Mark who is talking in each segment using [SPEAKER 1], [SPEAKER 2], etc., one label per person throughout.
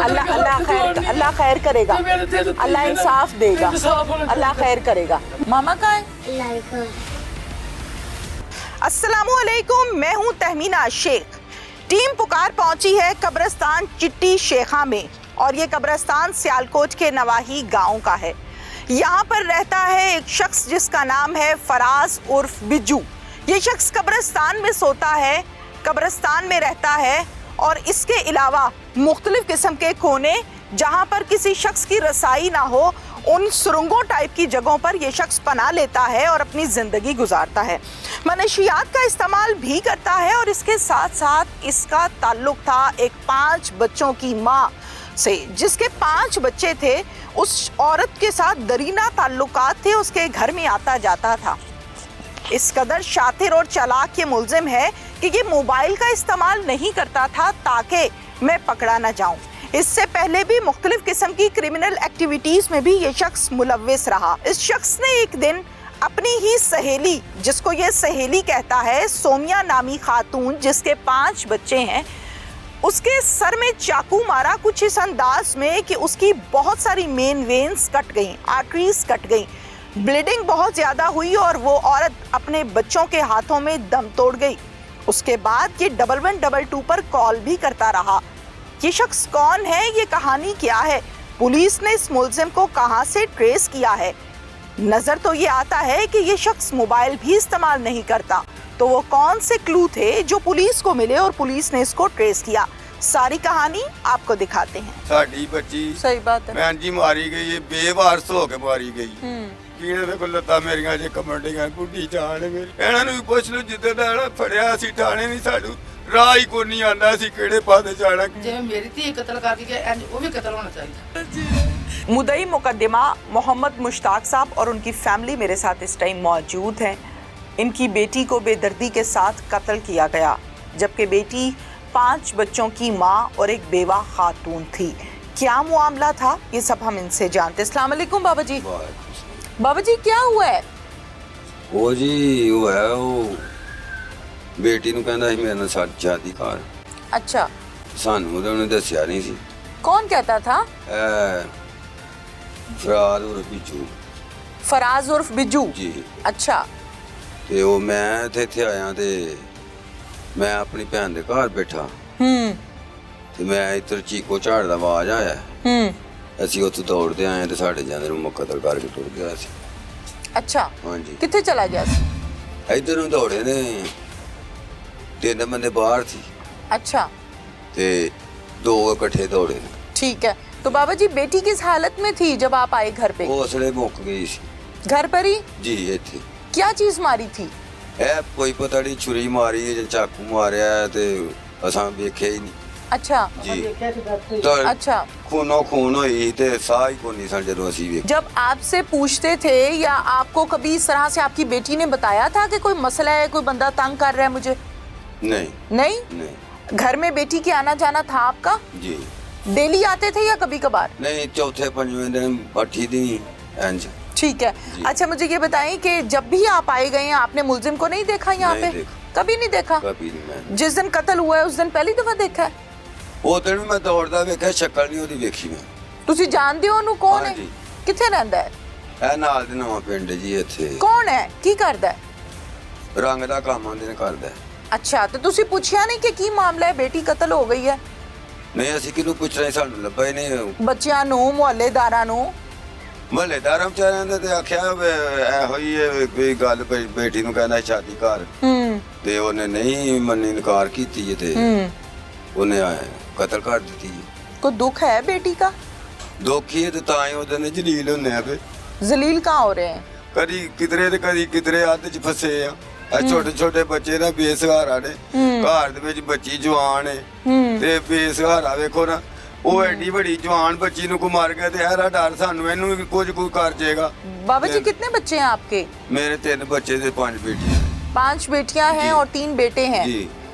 [SPEAKER 1] अल्लाह खैर करेगा, अल्लाह इंसाफ देगा, अल्लाह खैर करेगा। मामा कहाँ है? अस्सलामुअलैकुम, मैं हूँ तहमीना शेख। टीम पुकार पहुंची है कब्रिस्तान चिट्टी शेखा में और ये कब्रिस्तान सियालकोट के नवाही गांव का है। यहाँ पर रहता है एक शख्स जिसका नाम है फराज उर्फ बिज्जू। ये शख्स कब्रिस्तान में सोता है, कब्रिस्तान में रहता है और इसके अलावा मुख्तलिफ किस्म के कोने जहाँ पर किसी शख्स की रसाई ना हो, उन सुरंगों टाइप की जगहों पर यह शख्स पनाह लेता है और अपनी ज़िंदगी गुजारता है। मनशियात का इस्तेमाल भी करता है और इसके साथ साथ इसका ताल्लुक था एक 5 बच्चों की माँ से, जिसके 5 बच्चे थे। उस औरत के साथ दरीना ताल्लुकात थे, उसके घर में आता जाता था। इस कदर शातिर और चालाक ये मुल्जिम है कि ये मोबाइल का इस्तेमाल नहीं करता था ताकि मैं पकड़ा ना जाऊं। इससे पहले भी मुख्तलिफ किस्म की क्रिमिनल एक्टिविटीज में भी ये शख्स मुलव्विस रहा। इस शख्स ने एक दिन अपनी ही सहेली, जिसको ये सहेली कहता है, सोमिया नामी खातून जिसके 5 बच्चे हैं, उसके सर में चाकू मारा कुछ इस अंदाज में कि उसकी बहुत सारी मेन वेन्स कट गई, आर्टरीज कट गई, ब्लीडिंग बहुत ज़्यादा हुई और वो औरत अपने बच्चों के हाथों में दम तोड़ गई। उसके बाद ये 1122 पर कॉल भी करता रहा। ये शख्स कौन है, ये कहानी क्या है, पुलिस ने इस मुल्जिम को कहां से ट्रेस किया है? नज़र तो ये आता है कि ये शख्स मोबाइल भी इस्तेमाल नहीं करता, तो वो कौन से क्लू थे जो पुलिस को मिले और पुलिस ने इसको ट्रेस किया? सारी कहानी आपको दिखाते हैं।
[SPEAKER 2] साडी बच्ची
[SPEAKER 1] सही बात है,
[SPEAKER 2] भैन जी मारी गई है, बेवारस हो के मारी गई। ਕੀੜੇ ਦੇ ਕੋਲ ਲੱਤਾਂ ਮੇਰੀਆਂ ਜੇ ਕਮੰਡੀਆਂ ਬੁੱਢੀ ਜਾਣ ਮੇਰੀ ਇਹਨਾਂ ਨੂੰ ਵੀ ਪੁੱਛ ਲਓ, ਜਿੱਦਾਂ ਦਾ ਫੜਿਆ ਸੀ ਥਾਣੇ ਨਹੀਂ, ਸਾਨੂੰ ਰਾਹ ਹੀ ਕੋਈ ਨਹੀਂ ਆਂਦਾ ਸੀ ਕਿਹੜੇ ਪਾਸੇ ਜਾਣਾ।
[SPEAKER 3] ਜਿਵੇਂ ਮੇਰੀ ਧੀ ਕਤਲ ਕਰਕੇ ਗਿਆ, ਇੰਜ ਉਹ ਵੀ ਕਤਲ ਹੋਣਾ ਚਾਹੀਦਾ।
[SPEAKER 1] मुदई मुकदमा मोहम्मद मुश्ताक साहब और उनकी फैमिली मेरे साथ इस टाइम मौजूद हैं। इनकी बेटी को बेदर्दी के साथ कत्ल किया गया, जबकि बेटी 5 बच्चों की माँ और एक बेवा खातून थी। क्या मामला था, ये सब हम इनसे जानते। अस्सलाम वालेकुम बाबा जी। बाबा जी क्या हुआ है?
[SPEAKER 2] ਉਹ ਜੀ ਉਹ ਹੈ ਉਹ ਬੇਟੀ ਨੂੰ ਕਹਿੰਦਾ ਸੀ ਮੇਰੇ ਨਾਲ ਸ਼ਾਦੀ ਕਰ।
[SPEAKER 1] अच्छा,
[SPEAKER 2] ਸਾਨੂੰ ਉਹਨੇ ਦੱਸਿਆ ਨਹੀਂ ਸੀ।
[SPEAKER 1] कौन कहता था?
[SPEAKER 2] ਫਰਾਦ ਔਰ ਬਿੱਜੂ
[SPEAKER 1] फराज उर्फ बिज्जू
[SPEAKER 2] ਜੀ।
[SPEAKER 1] अच्छा,
[SPEAKER 2] ਤੇ ਉਹ ਮੈਂ ਇੱਥੇ ਆਇਆ ਤੇ ਮੈਂ ਆਪਣੀ ਭੈਣ ਦੇ ਘਰ ਬੈਠਾ ਤੇ ਮੈਂ ਇੱਧਰ ਚੀਕੋ ਝਾੜ ਦਾ ਆਵਾਜ਼ ਆਇਆ। ਅਸੀਂ ਉੱਥੋਂ ਦੌੜਦੇ ਆਏ ਤੇ ਸਾਡੇ ਜਾਂਦੇ ਨੂੰ ਕਤਲ ਕਰਕੇ ਟੁਰ ਗਿਆ ਸੀ।
[SPEAKER 1] अच्छा,
[SPEAKER 2] ਹਾਂਜੀ,
[SPEAKER 1] किथे चला गया सी?
[SPEAKER 2] ਇੱਧਰ ਨੂੰ ਦੌੜੇ ਨੇ 3 ਬੰਦੇ ਬਾਹਰ ਸੀ
[SPEAKER 1] अच्छा,
[SPEAKER 2] ਤੇ 2 ਇਕੱਠੇ ਦੌੜੇ ਨੇ।
[SPEAKER 1] ठीक है। तो बाबा जी बेटी किस हालत में थी जब आप आए घर पे?
[SPEAKER 2] ਉਹ ਅਸਲੇ ਮੁੱਕ ਗਈ ਸੀ
[SPEAKER 1] घर पर ही?
[SPEAKER 2] ਜੀ। ਇੱਥੇ
[SPEAKER 1] क्या चीज मारी थी?
[SPEAKER 2] ਇਹ ਕੋਈ ਪਤਾ ਨਹੀਂ ਛੁਰੀ ਮਾਰੀ ਹੈ ਜਾਂ ਚਾਕੂ ਮਾਰਿਆ ਤੇ ਅਸਾਂ ਵੇਖਿਆ ਹੀ ਨਹੀਂ
[SPEAKER 1] अच्छा,
[SPEAKER 2] ਜੀ। ਤਾਂ
[SPEAKER 1] अच्छा।
[SPEAKER 2] ਖੂਨੋਂ ਖੂਨ ਹੋਈ ਤੇ ਸਾਹ ਹੀ ਕੋਈ ਨਹੀਂ ਸਨ ਜਦੋਂ ਅਸੀਂ ਵੇਖ।
[SPEAKER 1] जब आपसे पूछते थे या आपको कभी इस तरह से आपकी बेटी ने बताया था कि कोई मसला है, कोई बंदा तंग कर रहा है मुझे?
[SPEAKER 2] नहीं
[SPEAKER 1] नहीं?
[SPEAKER 2] नहीं
[SPEAKER 1] घर में बेटी के आना जाना था आपका?
[SPEAKER 2] जी।
[SPEAKER 1] डेली आते थे या कभी कभार?
[SPEAKER 2] नहीं, चौथे पंजवें दिन अठी दिन इंज।
[SPEAKER 1] ठीक है। अच्छा, मुझे ये बताएं कि जब भी आप आए गए हैं आपने मुल्जिम को नहीं देखा यहाँ
[SPEAKER 2] नहीं
[SPEAKER 1] पे?
[SPEAKER 2] देखा।
[SPEAKER 1] कभी नहीं देखा?
[SPEAKER 2] कभी नहीं मैंने।
[SPEAKER 1] जिस दिन कत्ल हुआ है उस दिन पहली दफा देखा है?
[SPEAKER 2] ਉਹ ਦਿਨ ਵੀ ਮੈਂ ਦੌੜਦਾ ਵੇਖਿਆ, ਸ਼ਕਲ ਨਹੀਂ ਉਹਦੀ ਵੇਖੀ ਮੈਂ।
[SPEAKER 1] ਤੁਸੀਂ ਜਾਣਦੇ ਹੋ ਉਹਨੂੰ? ਕੌਣ ਹੈ?
[SPEAKER 2] ਹਾਂਜੀ।
[SPEAKER 1] ਕਿੱਥੇ ਰਹਿੰਦਾ ਹੈ?
[SPEAKER 2] ਇਹ ਨਾਲ ਦੇ ਨਵਾਂ ਪਿੰਡ ਜੀ ਇੱਥੇ।
[SPEAKER 1] ਕੌਣ ਹੈ? ਕੀ ਕਰਦਾ ਹੈ?
[SPEAKER 2] ਰੰਗ ਦਾ ਕੰਮ ਆਂਦੇ ਨੇ ਕਰਦਾ।
[SPEAKER 1] ਅੱਛਾ, ਤੇ ਤੁਸੀਂ ਪੁੱਛਿਆ ਨਹੀਂ ਕਿ ਕੀ ਮਾਮਲਾ ਹੈ, ਬੇਟੀ ਕਤਲ ਹੋ ਗਈ ਹੈ?
[SPEAKER 2] ਨਹੀਂ, ਅਸੀਂ ਕਿਹਨੂੰ ਪੁੱਛਣਾ, ਸਾਨੂੰ ਲੱਭਾ ਹੀ ਨਹੀਂ।
[SPEAKER 1] ਬੱਚਿਆਂ ਨੂੰ, ਮੁਹੱਲੇਦਾਰਾਂ ਨੂੰ?
[SPEAKER 2] ਮਹੱਲੇਦਾਰਾਂ ਵਿਚਾਰਿਆਂ ਦੇ ਤੇ ਆਖਿਆ ਵੀ ਇਹੋ ਹੀ ਹੈ, ਕੋਈ ਗੱਲ ਬੇਟੀ ਨੂੰ ਕਹਿੰਦਾ ਸ਼ਾਦੀ ਕਰ ਤੇ ਉਹਨੇ ਨਹੀਂ ਮੰਨੀ, ਇਨਕਾਰ ਕੀਤੀ ਤੇ ਉਹਨੇ ਕਤਲ ਕਰ ਦਿੱਤੀ।
[SPEAKER 1] ਕੋਈ ਦੁੱਖ ਹੈ बेटी का?
[SPEAKER 2] ਦੁਖੀ ਹੈ ਤੇ ਤਾਂ ਹੀ ਉਹਦੇ ਨੇ ਜਲੀਲ ਹੁੰਨੇ ਆ ਫੇ।
[SPEAKER 1] जलील कहाँ हो रहे हैं?
[SPEAKER 2] ਕਦੀ ਕਿਧਰੇ ਤੇ ਕਦੀ ਕਿਧਰੇ ਅੱਧ ਚ ਫਸੇ ਆ। ਇਹ ਛੋਟੇ ਛੋਟੇ ਬੱਚੇ ਨਾ ਬੇਸਹਾਰਾ ਨੇ, ਘਰ ਦੇ ਵਿੱਚ ਬੱਚੀ ਜਵਾਨ ਹੈ ਤੇ ਬੇਸਹਾਰਾ। ਵੇਖੋ ਨਾ, ਉਹ ਐਡੀ ਵੱਡੀ ਜਵਾਨ ਬੱਚੀ ਨੂੰ ਕੋ ਮਾਰ ਗਿਆ ਤੇ ਇਹਦਾ ਡਰ ਸਾਨੂੰ, ਇਹਨੂੰ ਵੀ ਕੁਝ ਕਰ ਜਾਏਗਾ।
[SPEAKER 1] बाबा जी कितने बच्चे हैं आपके?
[SPEAKER 2] ਮੇਰੇ 3 ਬੱਚੇ ਤੇ 5 ਬੇਟੀਆਂ।
[SPEAKER 1] 5 बेटियां हैं और 3 बेटे हैं।
[SPEAKER 2] ਜੀ।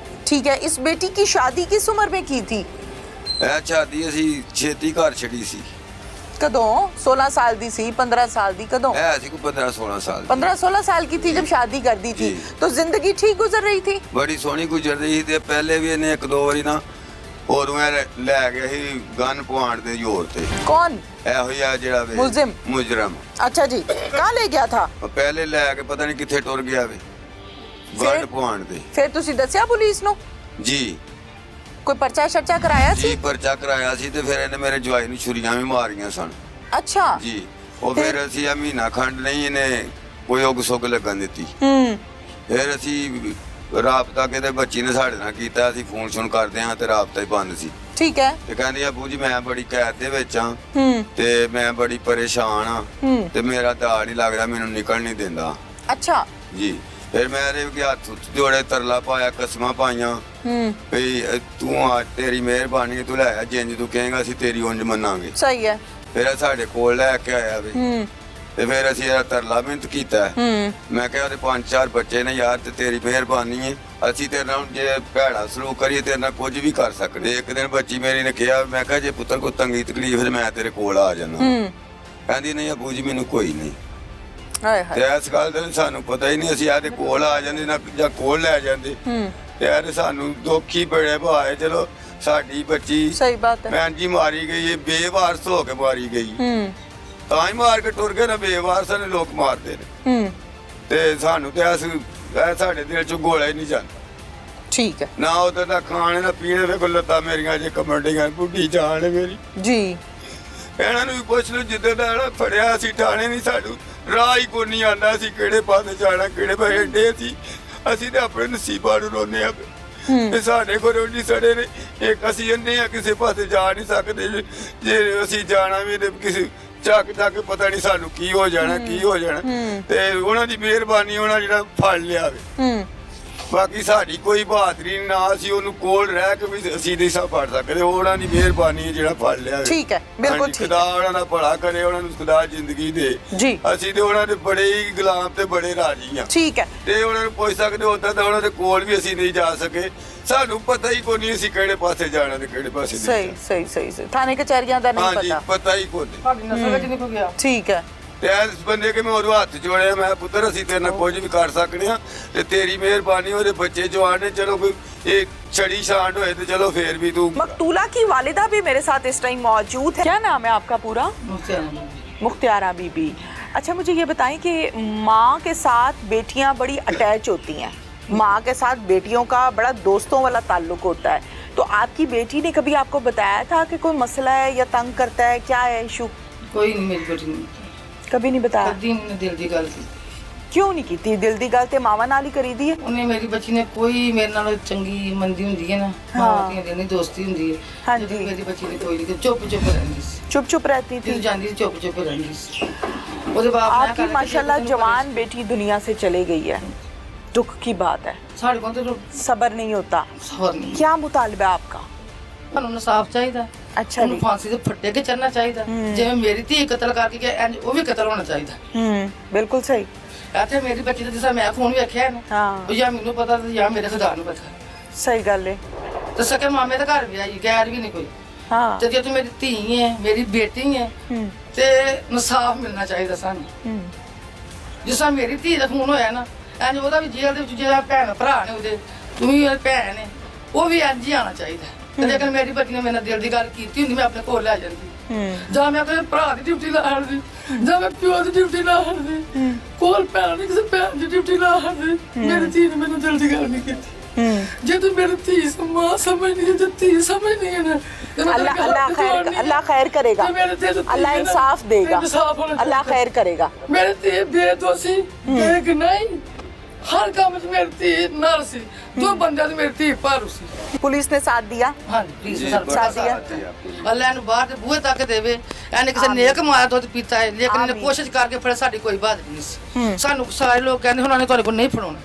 [SPEAKER 1] ठीक है। इस बेटी की शादी किस उम्र में की थी?
[SPEAKER 2] ਇਹ ਸ਼ਾਦੀ ਅਸੀਂ ਛੇਤੀ ਘਰ ਛੱਡੀ ਸੀ।
[SPEAKER 1] कदों? 16 साल दी सी, 15 साल दी? कदों?
[SPEAKER 2] ਇਹ ਅਸੀਂ ਕੋ 15-16 ਸਾਲ।
[SPEAKER 1] 15-16 साल की थी जब शादी कर दी थी।
[SPEAKER 2] जी।
[SPEAKER 1] तो जिंदगी ठीक गुजर रही थी?
[SPEAKER 2] ਬੜੀ ਸੋਹਣੀ ਗੁਜ਼ਰ ਰਹੀ ਸੀ ਤੇ ਪਹਿਲੇ ਵੀ ਇਹਨੇ 1-2 ਵਾਰੀ ਨਾ ਉਦੋਂ ਇਹ ਲੈ ਗਿਆ ਸੀ ਗਨ ਪਵਾਉਣ ਦੇ ਜ਼ੋਰ ਤੇ।
[SPEAKER 1] कौन?
[SPEAKER 2] ਇਹੋ ਹੀ ਆ ਜਿਹੜਾ ਵੇ ਮੁਜਰਮ।
[SPEAKER 1] अच्छा जी, कहाँ ले गया था?
[SPEAKER 2] ਉਹ ਪਹਿਲੇ ਲੈ ਕੇ ਪਤਾ ਨਹੀਂ ਕਿੱਥੇ ਟੁਰ ਗਿਆ ਵੇ ਗਨ ਪਵਾਉਣ ਦੇ।
[SPEAKER 1] फिर तुसी दस्या पुलिस ਨੂੰ?
[SPEAKER 2] ਜੀ
[SPEAKER 1] ਕੋਈ ਪਰਚਾ ਸ਼ਰਚਾ ਕਰਾਇਆ ਸੀ?
[SPEAKER 2] ਜੀ ਪਰਚਾ ਕਰਾਇਆ ਸੀ ਤੇ ਫਿਰ ਇਹਨੇ ਮੇਰੇ ਜਵਾਈ ਨੂੰ ਛੁਰੀਆਂ ਵੀ ਮਾਰੀਆਂ ਸਨ।
[SPEAKER 1] ਅੱਛਾ
[SPEAKER 2] ਜੀ ਉਹ ਫਿਰ ਅਸੀਂ ਆ ਮਹੀਨਾ ਖੰਡ ਨਹੀਂ ਇਹਨੇ ਕੋਈ ਉਗ ਸੁਗ ਲੱਗਣ ਦਿੱਤੀ। ਫਿਰ ਅਸੀਂ ਰਾਬਤਾ ਕਿਤੇ ਬੱਚੀ ਨੇ ਸਾਡੇ ਨਾਲ ਕੀਤਾ, ਅਸੀਂ ਫੋਨ ਸ਼ੋਨ ਕਰਦੇ ਹਾਂ ਤੇ ਰਾਬਤਾ ਹੀ ਬੰਦ ਸੀ।
[SPEAKER 1] ਠੀਕ ਹੈ।
[SPEAKER 2] ਤੇ ਕਹਿੰਦੀ ਆਬੂ ਜੀ ਮੈਂ ਬੜੀ ਕੈਦ ਦੇ ਵਿੱਚ ਆ ਤੇ ਮੈਂ ਬੜੀ ਪਰੇਸ਼ਾਨ ਆ ਤੇ ਮੇਰਾ ਦਾੜ ਨਹੀਂ ਲੱਗਦਾ, ਮੈਨੂੰ ਨਿਕਲ ਨਹੀਂ ਦਿੰਦਾ।
[SPEAKER 1] ਅੱਛਾ
[SPEAKER 2] ਜੀ ਫਿਰ ਮੈਂ ਇਹਦੇ ਅੱਗੇ ਹੱਥ ਜੋੜੇ ਤਰਲਾ ਪਾਇਆ, ਕਸਮਾਂ ਪਾਈਆਂ ਵੀ ਤੂੰ ਆ ਤੇਰੀ ਮਿਹਰਬਾਨੀ ਹੈ, ਤੂੰ ਲੈ ਆ ਜਿੰਜ ਤੂੰ ਕਹੇਂਗਾ ਅਸੀਂ ਤੇਰੀ ਉਂਝ ਮੰਨਾਂਗੇ।
[SPEAKER 1] ਸਹੀ ਹੈ।
[SPEAKER 2] ਫਿਰ ਇਹ ਸਾਡੇ ਕੋਲ ਲੈ ਕੇ ਆਇਆ ਵੀ ਤੇ ਫਿਰ ਅਸੀਂ ਇਹਦਾ ਤਰਲਾ ਮਿਹਨਤ ਕੀਤਾ। ਮੈਂ ਕਿਹਾ ਉਹਦੇ 5-4 ਬੱਚੇ ਨੇ ਯਾਰ ਤੇ ਤੇਰੀ ਮਿਹਰਬਾਨੀ ਹੈ, ਅਸੀਂ ਤੇਰੇ ਨਾਲ ਜੇ ਭੈੜਾ ਸਲੂਕ ਕਰੀਏ ਤੇਰੇ ਨਾਲ ਕੁਝ ਵੀ ਕਰ ਸਕਦੇ। ਇੱਕ ਦਿਨ ਬੱਚੀ ਮੇਰੀ ਨੇ ਕਿਹਾ, ਮੈਂ ਕਿਹਾ ਜੇ ਪੁੱਤਰ ਕੋਈ ਤੰਗੀ ਤਕਲੀਫ ਤੇ ਮੈਂ ਤੇਰੇ ਕੋਲ ਆ ਜਾਣਾ। ਕਹਿੰਦੀ ਨਹੀਂ ਅਬੂ ਜੀ ਮੈਨੂੰ ਕੋਈ ਨਹੀਂ। ਤੇ ਇਸ ਗੱਲ ਦਾ ਸਾਨੂੰ ਪਤਾ ਹੀ ਨਹੀਂ, ਅਸੀਂ ਆਦੇ ਕੋਲ ਆ ਜਾਂਦੇ ਨਾ ਜਾਂ ਕੋਲ ਲੈ ਜਾਂਦੇ ਤੇ ਯਾਰ ਸਾਨੂੰ ਦੁੱਖ ਹੀ ਬੜੇ ਭਾਏ। ਚਲੋ ਸਾਡੀ ਬੱਚੀ
[SPEAKER 1] ਸਹੀ ਬਾਤ ਹੈ
[SPEAKER 2] ਭੈਣ ਜੀ ਮਾਰੀ ਗਈ ਹੈ, ਬੇਵਾਰਸ ਹੋ ਕੇ ਮਾਰੀ ਗਈ। ਤਾਂ ਹੀ ਮਾਰ ਕੇ ਟੁਰ ਗਏ ਨਾ, ਬੇਵਾਰਸਾਂ ਨੇ ਲੋਕ ਮਾਰਦੇ ਨੇ। ਤੇ ਸਾਨੂੰ ਤੇ ਇਹ ਸਾਡੇ ਦਿਲ ਚ ਗੋਲਾ ਹੀ ਨਹੀਂ ਜਾਂਦਾ।
[SPEAKER 1] ਠੀਕ ਹੈ।
[SPEAKER 2] ਨਾ ਉਧਰ ਦਾ ਖਾਣੇ ਨਾ ਪੀਣੇ ਦੇ ਕੋਲ ਲੱਤਾਂ ਮੇਰੀਆਂ ਜੇ ਕਮੰਡੀਆਂ, ਬੁੱਢੀ ਜਾਨ ਹੈ ਮੇਰੀ
[SPEAKER 1] ਜੀ।
[SPEAKER 2] ਇਹਨਾਂ ਨੂੰ ਵੀ ਪੁੱਛ ਲਓ, ਜਿੱਦਾਂ ਦਾ ਜਿਹੜਾ ਫੜਿਆ ਸੀ ਠਾਣੇ ਨਹੀਂ, ਸਾਨੂੰ ਰਾਹ ਹੀ ਕੋਈ ਨਹੀਂ ਆਉਂਦਾ ਸੀ ਕਿਹੜੇ ਪਾਸੇ ਜਾਣਾ ਕਿਹੜੇ ਪਾਸੇ ਡੇ ਸੀ। ਅਸੀਂ ਤੇ ਆਪਣੇ ਨਸੀਬਾਂ ਨੂੰ ਰੋਨੇ ਆ ਤੇ ਸਾਡੇ ਕੋਲ ਰੋਜੀ ਸੜੇ ਨੇ। ਇੱਕ ਅਸੀਂ ਇੰਨੇ ਆ ਕਿਸੇ ਪਾਸੇ ਜਾ ਨਹੀਂ ਸਕਦੇ, ਜੇ ਅਸੀਂ ਜਾਣਾ ਵੀ ਤੇ ਕਿਸੇ ਚੱਕ ਪਤਾ ਨਹੀਂ ਸਾਨੂੰ ਕੀ ਹੋ ਜਾਣਾ ਕੀ ਹੋ ਜਾਣਾ। ਤੇ ਉਹਨਾਂ ਦੀ ਮਿਹਰਬਾਨੀ ਉਹਨਾਂ ਜਿਹੜਾ ਫੜ ਲਿਆ ਵੇ। ਬਾਕੀ ਸਾਡੀ ਕੋਈ ਬਹਾਦਰੀ ਨਾ, ਅਸੀਂ ਉਹਨੂੰ ਕੋਲ ਰਹਿ ਕੇ ਵੀ ਅਸੀਂ ਨਹੀਂ ਸਾ ਫੜ ਸਕਦੇ। ਉਹਨਾਂ ਦੀ ਮਿਹਰਬਾਨੀ ਜਿਹੜਾ ਫੜ ਲਿਆ ਵੇ।
[SPEAKER 1] ਠੀਕ ਹੈ, ਬਿਲਕੁਲ ਠੀਕ।
[SPEAKER 2] ਖੁਦਾ ਉਹਨਾਂ ਦਾ ਭਲਾ ਕਰੇ, ਉਹਨਾਂ ਨੂੰ ਖੁਦਾ ਜ਼ਿੰਦਗੀ ਦੇ
[SPEAKER 1] ਜੀ।
[SPEAKER 2] ਅਸੀਂ ਤੇ ਉਹਨਾਂ ਦੇ ਬੜੇ ਹੀ ਗੁਲਾਮ ਤੇ ਬੜੇ ਰਾਜੀ ਆ।
[SPEAKER 1] ਠੀਕ ਹੈ।
[SPEAKER 2] ਤੇ ਉਹਨਾਂ ਨੂੰ ਪੁੱਛ ਸਕਦੇ ਉਦਾਂ ਤਾਂ ਉਹਨਾਂ ਦੇ ਕੋਲ ਵੀ ਅਸੀਂ ਨਹੀਂ ਜਾ ਸਕੇ। ਸਾਨੂੰ ਪਤਾ ਹੀ ਕੋਈ ਨਹੀਂ ਅਸੀਂ ਕਿਹੜੇ ਪਾਸੇ ਜਾਣਾ ਤੇ ਕਿਹੜੇ ਪਾਸੇ ਨਹੀਂ
[SPEAKER 1] ਸਹੀ ਸਹੀ ਸਹੀ ਸਹੀ। ਥਾਣੇ ਕਚਹਿਰੀਆਂ ਦਾ ਨਹੀਂ
[SPEAKER 2] ਹਾਂਜੀ
[SPEAKER 1] ਪਤਾ।
[SPEAKER 2] ਪਤਾ ਹੀ ਕੋਈ ਨਹੀਂ।
[SPEAKER 3] ਸਾਡੀ ਨਸਲ ਵਿੱਚ ਨਹੀਂ ਕੋਈ ਗਿਆ।
[SPEAKER 1] ਠੀਕ ਹੈ।
[SPEAKER 2] ਤੇ ਇਸ ਬੰਦੇ ਕੇ ਮੈਂ ਉਹਦੇ ਹੱਥ ਜੋੜਿਆ, ਮੈਂ ਪੁੱਤਰ ਅਸੀਂ ਤੇਰੇ ਨਾਲ ਕੁਝ ਵੀ ਕਰ ਸਕਦੇ ਆ ਤੇ ਤੇਰੀ ਮਿਹਰਬਾਨੀ। ਉਹਦੇ ਬੱਚੇ ਜਵਾਨ ਨੇ, ਚਲੋ ਕੋਈ ਇਹ छड़ी शांड होए तो चलो फिर भी तू।
[SPEAKER 1] मकतूला की वालिदा भी मेरे साथ इस टाइम मौजूद है। क्या नाम है आपका पूरा? मुख्तियारा बीबी। अच्छा मुझे ये बताएं कि माँ के साथ बेटियाँ बड़ी अटैच होती हैं, माँ के साथ बेटियों का बड़ा दोस्तों वाला ताल्लुक होता है, तो आपकी बेटी ने कभी आपको बताया था कि कोई मसला है या तंग करता है, क्या है इशू?
[SPEAKER 3] कोई नहीं, मेरी बेटी ने
[SPEAKER 1] कभी नहीं बताया।
[SPEAKER 3] कभी नहीं दिल दी गल की।
[SPEAKER 1] क्यों नहीं की थी? दिल दी गल ते मावा नाल ही करी दी है।
[SPEAKER 3] उन्हें मेरी बच्ची ने कोई मेरे नाल चंगी मंदी हुंदी है ना, मां दी नहीं दोस्ती हुंदी है।
[SPEAKER 1] हाँ
[SPEAKER 3] जब
[SPEAKER 1] जी।
[SPEAKER 3] मेरी बच्ची ने कोई नहीं, चुप चुप रहंदी सी,
[SPEAKER 1] चुप चुप रहती थी।
[SPEAKER 3] जब जांदी चुप चुप रहंदी सी। ओदे बाप ने
[SPEAKER 1] आपकी माशाल्लाह जवान बेटी दुनिया से चली गई है, दुख की बात है।
[SPEAKER 3] साडे कोल ते
[SPEAKER 1] सब्र नहीं होता।
[SPEAKER 3] सबर नहीं।
[SPEAKER 1] क्या मुतालबा है आपका?
[SPEAKER 3] ਸਾਨੂੰ ਇਨਸਾਫ ਚਾਹੀਦਾ।
[SPEAKER 1] अच्छा जी।
[SPEAKER 3] ਫਾਂਸੀ ਦੇ ਫੱਟੇ ਕੇ ਚੜਨਾ ਚਾਹੀਦਾ, ਜਿਵੇਂ ਮੇਰੀ ਧੀ ਕਤਲ ਕਰਕੇ ਗਿਆ ਇੰਜ ਉਹ ਵੀ ਕਤਲ ਹੋਣਾ ਚਾਹੀਦਾ।
[SPEAKER 1] ਬਿਲਕੁਲ ਸਹੀ।
[SPEAKER 3] ਇੱਥੇ ਮੇਰੀ ਬੱਚੀ ਦਾ ਜਿਸ ਮੈਂ ਫੋਨ ਵੇਖਿਆ ਨਾ,
[SPEAKER 1] ਹਾਂ
[SPEAKER 3] ਜਾਂ ਮੈਨੂੰ ਪਤਾ ਤੇ ਜਾਂ ਮੇਰੇ ਖੁਦਾ ਨੂੰ ਪਤਾ।
[SPEAKER 1] ਸਹੀ ਗੱਲ ਹੈ।
[SPEAKER 3] ਤੇ ਸਕੇ ਮਾਮੇ ਦਾ ਘਰ ਵੀ ਆਈ, ਗੈਰ ਵੀ ਨਹੀਂ ਕੋਈ।
[SPEAKER 1] ਹਾਂ
[SPEAKER 3] ਤੇ ਜੇ ਤੂੰ ਮੇਰੀ ਧੀ ਹੈ, ਮੇਰੀ ਬੇਟੀ ਹੈ, ਤੇ ਇਨਸਾਫ ਮਿਲਣਾ ਚਾਹੀਦਾ ਸਾਨੂੰ। ਜਿਸ ਤਰ੍ਹਾਂ ਮੇਰੀ ਧੀ ਦਾ ਖੂਨ ਹੋਇਆ ਨਾ, ਇੰਜ ਉਹਦਾ ਵੀ ਜੇਲ੍ਹ ਦੇ ਵਿੱਚ ਜਿਹੜਾ ਭੈਣ ਭਰਾ ਨੇ ਉਹਦੇ, ਤੂੰ ਵੀ ਭੈਣ ਹੈ, ਉਹ ਵੀ ਇੰਜ ਹੀ ਆਉਣਾ ਚਾਹੀਦਾ। ਤੇ ਜੇਕਰ ਮੇਰੀ ਬੱਚੀ ਨੇ ਮੇਰੇ ਨਾਲ ਦਿਲ ਦੀ ਗੱਲ ਕੀਤੀ ਹੁੰਦੀ, ਮੈਂ ਆਪਣੇ ਕੋਲ ਲੈ ਜਾਂਦੀ। ਜਾਂ ਮੈਂ ਆਪਣੇ ਭਰਾ ਦੀ ਡਿਊਟੀ ਲਾ ਹੜਦੀ, ਜਾਂ ਮੈਂ ਪਿਓ ਦੀ ਡਿਊਟੀ ਲਾ ਹੜਦੀ। ਕੋਲ ਭੈਣ ਨੇ ਕਿਸੇ ਭੈਣ ਦੀ ਡਿਊਟੀ ਲਾ ਹੜਦੀ। ਮੇਰੀ ਧੀ ਨੇ ਮੈਨੂੰ ਦਿਲ ਦੀ ਗੱਲ ਨਹੀਂ ਕੀਤੀ। ਜੇ ਤੂੰ ਮੇਰੀ ਧੀ ਮਾਂ ਸਮਝਦੀ ਹੈ, ਜੇ ਧੀ ਸਮਝਦੀ ਹੈ ਨਾ,
[SPEAKER 1] अल्लाह खैर करेगा, अल्लाह इंसाफ देगा, अल्लाह खैर करेगा।
[SPEAKER 3] मेरे धी बेदोषी बेगुनाही हर काम में मेरी धी नाल सी, दो बंदे ਦੀ ਮੇਰੀ ਧੀ ਭਾਰੂ ਸੀ।
[SPEAKER 1] पुलिस ने साथ दिया।
[SPEAKER 3] हाँ प्लीज
[SPEAKER 1] साथ दिया।
[SPEAKER 3] अल्लाह ਨੂੰ ਬਾਹਰ ਦੇ ਬੂਹੇ ਤੱਕ ਦੇਵੇ। ਇਹਨੇ ਕਿਸੇ ਨੇਕ ਮਾਇਆ ਦੁੱਧ ਪੀਤਾ ਹੈ, ਲੇਕਿਨ ਇਹਨੇ ਕੋਸ਼ਿਸ਼ ਕਰਕੇ ਫਿਰ ਸਾਡੀ ਕੋਈ ਬਹਾਦਰੀ ਨਹੀਂ ਸੀ। ਸਾਨੂੰ ਸਾਰੇ ਲੋਕ ਕਹਿੰਦੇ ਉਹਨਾਂ ਨੇ ਤੁਹਾਡੇ ਕੋਲ ਨਹੀਂ ਫੜਾਉਣਾ,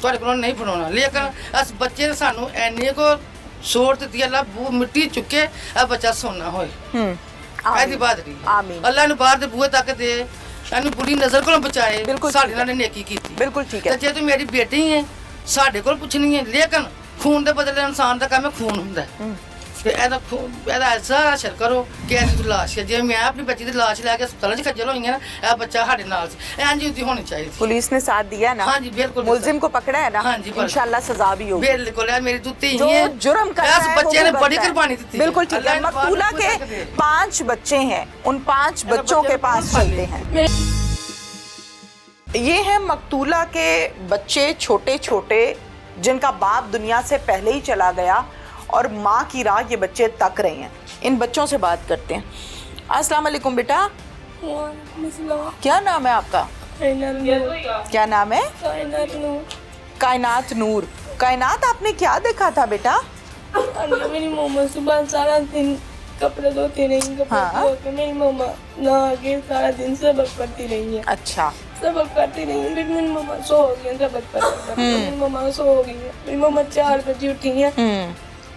[SPEAKER 3] ਤੁਹਾਡੇ ਕੋਲ ਨਹੀਂ ਫੜਾਉਣਾ, ਲੇਕਿਨ ਅਸ ਬੱਚੇ ਨੇ ਸਾਨੂੰ ਐਨੇ ਕੋ ਸੋੜ ਦਿੱਤੀ। ਅੱਲਾ ਮਿੱਟੀ ਚੁੱਕੇ ਆ ਬੱਚਾ ਸੋਨਾ ਹੋਏ। ਇਹਦੀ ਬਹਾਦਰੀ ਅੱਲਾ ਨੂੰ ਬਾਹਰ ਦੇ ਬੂਹੇ ਤੱਕ ਦੇ, ਇਹਨੂੰ ਬੁਰੀ ਨਜ਼ਰ ਕੋਲੋਂ ਬਚਾਏ। ਸਾਡੇ ਨਾਲ ਨੇਕੀ ਕੀਤੀ।
[SPEAKER 1] ਬਿਲਕੁਲ ਠੀਕ ਹੈ।
[SPEAKER 3] ਤੇ ਜੇ ਤੂੰ ਮੇਰੀ ਬੇਟੀ ਹੈ, ਸਾਡੇ ਕੋਲ ਪੁੱਛਣੀ ਹੈ, ਲੇਕਿਨ ਖੂਨ ਦੇ ਬਦਲੇ ਇਨਸਾਨ ਦਾ ਕੰਮ ਹੈ, ਖੂਨ ਹੁੰਦਾ। ਕਿ ਇਹਦਾ ਸਾਰਾ ਅਸਰ ਕਰੋ ਕਿ ਇਹਦੀ ਲਾਸ਼ ਹੈ। ਜੇ ਮੈਂ ਆਪਣੀ ਬੱਚੀ ਦੀ ਲਾਸ਼ ਲੈ ਕੇ ਹਸਪਤਾਲਾਂ 'ਚ ਖੱਜਲ ਹੋਈਆਂ ਨਾ, ਇਹ ਬੱਚਾ ਸਾਡੇ ਨਾਲ ਸੀ, ਇੰਝ ਉਹਦੀ ਹੋਣੀ ਚਾਹੀਦੀ।
[SPEAKER 1] पुलिस ने साथ दिया ना?
[SPEAKER 3] हाँ जी, बिल्कुल।
[SPEAKER 1] मुलजिम को पकड़ा है ना?
[SPEAKER 3] हाँ जी, बिल्कुल।
[SPEAKER 1] इंशाल्लाह सजा भी होगी।
[SPEAKER 3] बिल्कुल यार, मेरी दुत्ती
[SPEAKER 1] जो
[SPEAKER 3] ही है,
[SPEAKER 1] जुर्म कर रहा है
[SPEAKER 3] बच्चे
[SPEAKER 1] वो
[SPEAKER 3] ने
[SPEAKER 1] भुगतना
[SPEAKER 3] बड़ी
[SPEAKER 1] है।
[SPEAKER 3] कुर्बानी दी थी।
[SPEAKER 1] बिल्कुल ठीक है।
[SPEAKER 3] अल्लाह ने
[SPEAKER 1] मकतूला
[SPEAKER 3] बाहर
[SPEAKER 1] के
[SPEAKER 3] कुछ रख दे।
[SPEAKER 1] 5 बच्चे हैं, उन 5 बच्चों के पास चलते हैं। ये है मकतूला के बच्चे, छोटे छोटे, जिनका बाप दुनिया से पहले ही चला गया और माँ की राह ये बच्चे तक रहे हैं। इन बच्चों से बात करते हैं। अस्सलाम वालेकुम बेटा, क्या नाम है आपका? क्या नाम है? कायनात नूर। कायनात, आपने क्या देखा था बेटा?
[SPEAKER 4] मेरी मम्मा सुबह सारा दिन कपड़े धोती रही, कपड़े
[SPEAKER 1] हाँ।
[SPEAKER 4] धो के मेरी मम्मा नहा के सारा दिन सबक पढ़ती रही है,
[SPEAKER 1] अच्छा।
[SPEAKER 4] सबक पढ़ती रही है। फिर मेरी मम्मा सो हो गई, सबक पढ़ती मेरी मम्मा सो हो गई है। मेरी मम्मा 4 बजे उठी है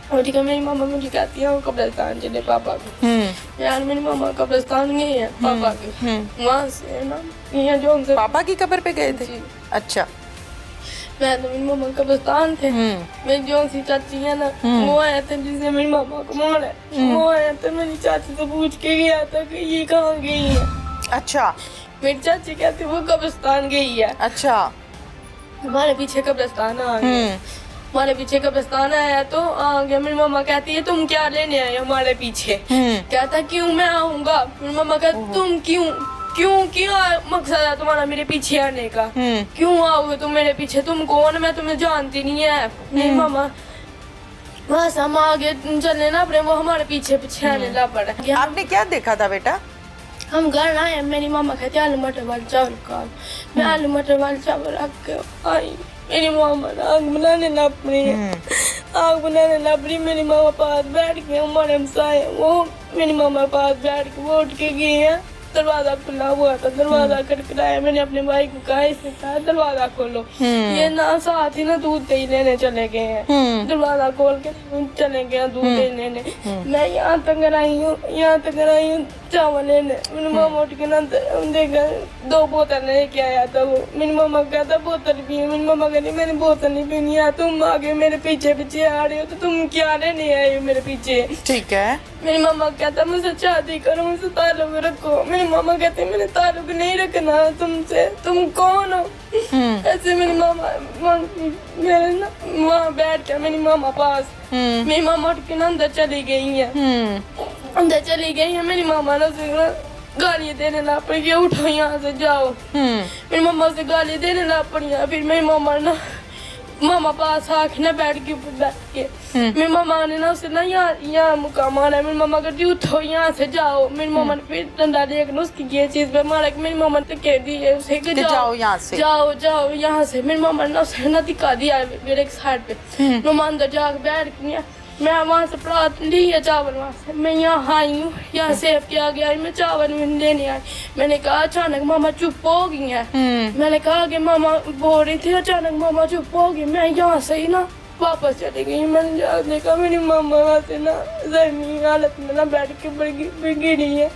[SPEAKER 4] और ठीक है, मेरी मम्मा मुझे कहती है वो कब्रिस्तान चले पापा के। यार मेरी मम्मा कब्रिस्तान गई है पापा के, वहाँ से ना यहाँ जो उनसे
[SPEAKER 1] पापा की कब्र पे गए थे?
[SPEAKER 4] जी।
[SPEAKER 1] अच्छा।
[SPEAKER 4] मैं तो मेरी मम्मा कब्रिस्तान थे। मेरी जो सी चाची है ना, वो आया था जिसने मेरी मम्मा को मारा है, वो आया था मेरी चाची से पूछ के गया था कि ये कहाँ गई है।
[SPEAKER 1] अच्छा।
[SPEAKER 4] मेरी चाची कहती वो कब्रिस्तान गई है।
[SPEAKER 1] अच्छा।
[SPEAKER 4] हमारे पीछे कब्रिस्तान आ गया, हमारे पीछे कब्रिस्तान आया तो आ गया। मेरी मम्मा कहती है तुम क्या लेने आए हो हमारे पीछे? कहता क्यों मैं आऊंगा। मेरी मम्मा कहती तुम क्यों क्यों क्यों मकसद है तुम्हारा मेरे पीछे आने का? क्यों आओगे तुम मेरे पीछे? तुम कौन? मैं तुम्हें जानती नहीं है। मेरी मम्मा बस हम आगे चले ना अपने, वो हमारे पीछे पीछे आने लग पड़ा।
[SPEAKER 1] आपने क्या देखा था बेटा?
[SPEAKER 4] हम घर आए, मेरी मम्मा कहती आलू मटर वाले चावल खा। मैं आलू मटर वाले चावल रख के आई, मेरी मामा आग बनाने लग पड़ी है, आग बनाने लग पड़ी। मेरी मामा पास बैठ के, हमारे हमसाए वो मेरी मामा पास बैठ के वो उठ के गई है। दरवाजा खुला हुआ था, दरवाजा खटखटाया। मैंने अपने भाई को कहा, इसने कहा दरवाजा खोलो। ये ना साथ ही ना दूध दही लेने चले गए हैं, दरवाजा खोल के चले गए दूध दही लेने। मैं यहाँ तक आई हूँ, यहाँ तक आई हूँ चावल लेने। मेरी मामा उठ के ना देखा 2 बोतल लेके आया था वो। मेरी मामा कहता बोतल पिए। मेरी मामा कहती मैंने बोतल नहीं पीनी है, तुम आगे मेरे पीछे पीछे आ रहे हो तो तुम क्या लेने आए हो मेरे पीछे?
[SPEAKER 1] ठीक है।
[SPEAKER 4] मेरी मामा कहता मुझसे शादी करो, मुझसे ताल्लुक रखो। मेरी मामा कहती मैंने ताल्लुक नहीं रखना तुमसे, तुम कौन हो? ऐसे मेरी मामा मेरे ना वहाँ बैठ के मेरी मामा पास, मेरी मामा उठ के ना अंदर चली गई है, अंदर चली गई है। मेरी मामा ना उसे गालियाँ देने लग पड़ी, उठो यहाँ से जाओ। मेरी मामा उसे गालियाँ देने लग पड़ी। फिर मेरी मामा ना मामा पास आके ना बैठ के ऊपर बैठ के मेरी मामा ने ना उसे ना यहाँ मुक्का मारा। मेरी मामा कहती उठो यहाँ से जाओ। मेरी मामा ने फिर डंडा लेकर उसकी ये चीज पे मारा। मेरी मामा ने कह दी है उसे कि
[SPEAKER 1] जाओ यहाँ से,
[SPEAKER 4] जाओ जाओ यहाँ से। मेरी मामा ने उसे ना दिखा दिया मेरे एक साइड पे। मामा अंदर जाकर बैठ गई। मैं वहाँ से प्रात ली है चावल, वहाँ से मैं यहाँ आई हूँ, यहाँ सेव किया गया। मैं चावल लेने आई। मैंने कहा अचानक मामा चुप हो गई है। मैंने कहा कि मामा बोल रही थी, अचानक मामा चुप हो गई। मैं यहाँ से ही ना वापस चली गई। मैंने देखा मेरी मामा वहाँ से ना जमीन हालत में ना बैठ के गिरी है।